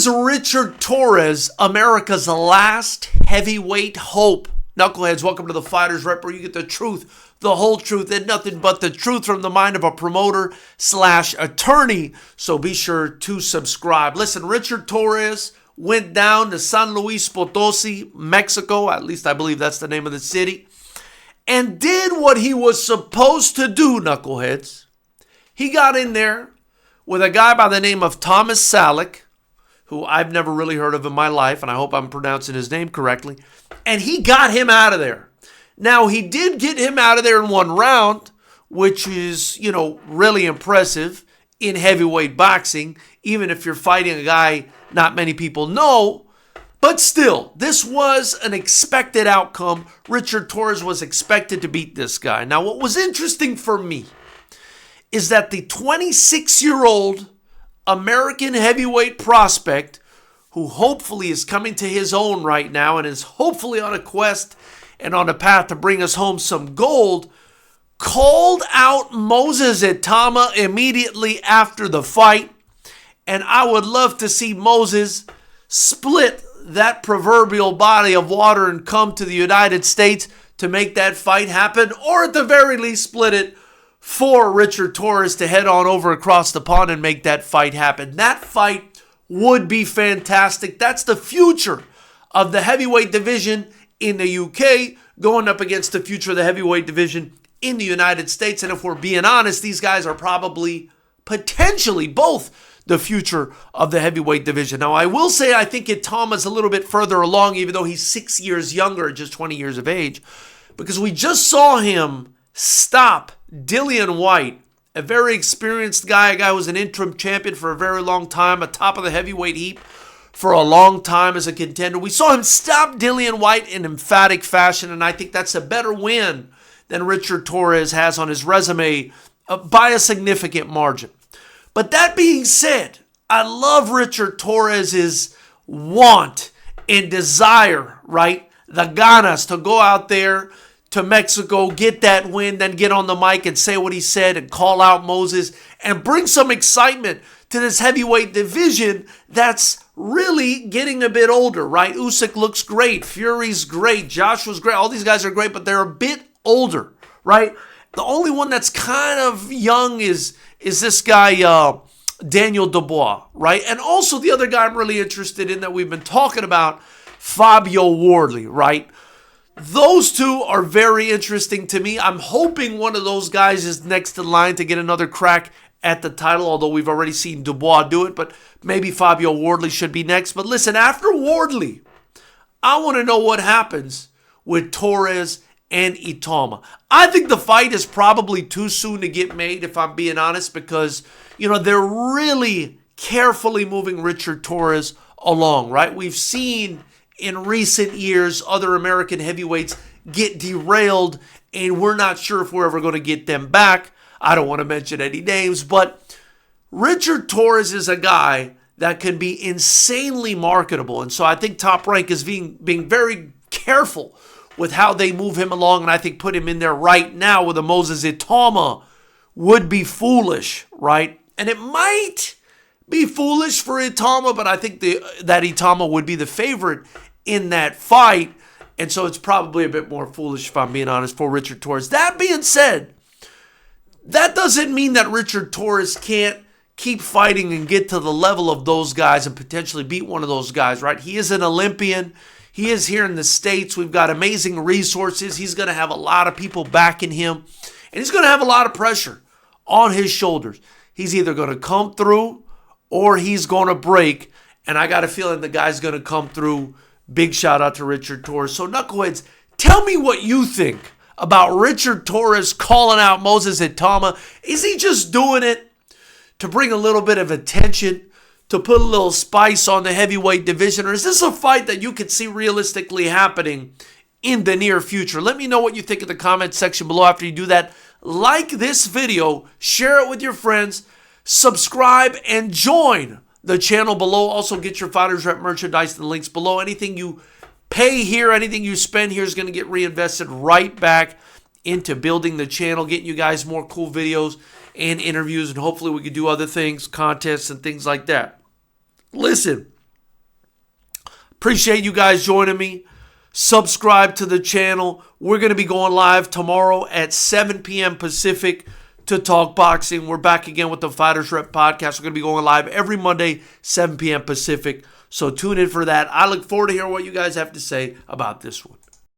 is Richard Torrez, America's last heavyweight hope. Knuckleheads, welcome to the Fighters Rep, where you get the truth, the whole truth, and nothing but the truth from the mind of a promoter/attorney. So be sure to subscribe. Listen, Richard Torrez went down to San Luis Potosi, Mexico, at least I believe that's the name of the city, and did what he was supposed to do, knuckleheads. He got in there with a guy by the name of Thomas Salek, who I've never really heard of in my life, and I hope I'm pronouncing his name correctly, and he got him out of there. Now, he did get him out of there in one round, which is, really impressive in heavyweight boxing, even if you're fighting a guy not many people know. But still, this was an expected outcome. Richard Torrez was expected to beat this guy. Now, what was interesting for me is that the 26-year-old American heavyweight prospect, who hopefully is coming to his own right now and is hopefully on a quest and on a path to bring us home some gold, called out Moses Itama immediately after the fight. And I would love to see Moses split that proverbial body of water and come to the United States to make that fight happen, or at the very least split it for Richard Torrez to head on over across the pond and make that fight happen. That fight would be fantastic. That's the future of the heavyweight division in the UK going up against the future of the heavyweight division in the United States. And if we're being honest, these guys are probably potentially both the future of the heavyweight division. Now, I will say I think Itama's a little bit further along, even though he's 6 years younger, just 20 years of age, because we just saw him stop Dillian White, a very experienced guy, a guy who was an interim champion for a very long time, atop of the heavyweight heap for a long time as a contender. We saw him stop Dillian White in emphatic fashion, and I think that's a better win than Richard Torrez has on his resume by a significant margin. But that being said, I love Richard Torrez's want and desire, right? The ganas to go out there to Mexico, get that win, then get on the mic and say what he said and call out Moses and bring some excitement to this heavyweight division that's really getting a bit older, right? Usyk looks great. Fury's great. Joshua's great. All these guys are great, but they're a bit older, right? The only one that's kind of young is this guy, Daniel Dubois, right? And also the other guy I'm really interested in that we've been talking about, Fabio Wardley, right? Those two are very interesting to me. I'm hoping one of those guys is next in line to get another crack at the title, although we've already seen Dubois do it, but maybe Fabio Wardley should be next. But listen, after Wardley, I want to know what happens with Torrez and Itama. I think the fight is probably too soon to get made, if I'm being honest, because, they're really carefully moving Richard Torrez along, right? We've seen in recent years other American heavyweights get derailed, and we're not sure if we're ever going to get them back. I don't want to mention any names, but Richard Torrez is a guy that can be insanely marketable, and so I think Top Rank is being very careful with how they move him along, and I think put him in there right now with a Moses Itama would be foolish, right? And it might be foolish for Itama, but I think that Itama would be the favorite in that fight, and so it's probably a bit more foolish, if I'm being honest, for Richard Torrez. That being said, that doesn't mean that Richard Torrez can't keep fighting and get to the level of those guys and potentially beat one of those guys, right? He is an Olympian. He is here in the States. We've got amazing resources. He's going to have a lot of people backing him, and he's going to have a lot of pressure on his shoulders. He's either going to come through or he's going to break, and I got a feeling the guy's going to come through. Big shout out to Richard Torrez. So, knuckleheads, tell me what you think about Richard Torrez calling out Moses Itama. Is he just doing it to bring a little bit of attention, to put a little spice on the heavyweight division, or is this a fight that you could see realistically happening in the near future? Let me know what you think in the comment section below. After you do that, like this video, share it with your friends, subscribe, and join the channel below. Also, get your Fighters Rep merchandise in the links below. Anything you pay here, anything you spend here is going to get reinvested right back into building the channel, getting you guys more cool videos and interviews, and hopefully we can do other things, contests and things like that. Listen, Appreciate you guys joining me. Subscribe to the channel. We're going to be going live tomorrow at 7 p.m. Pacific to talk boxing. We're back again with the Fighters Rep podcast. We're going to be going live every Monday, 7 p.m. Pacific. So tune in for that. I look forward to hearing what you guys have to say about this one.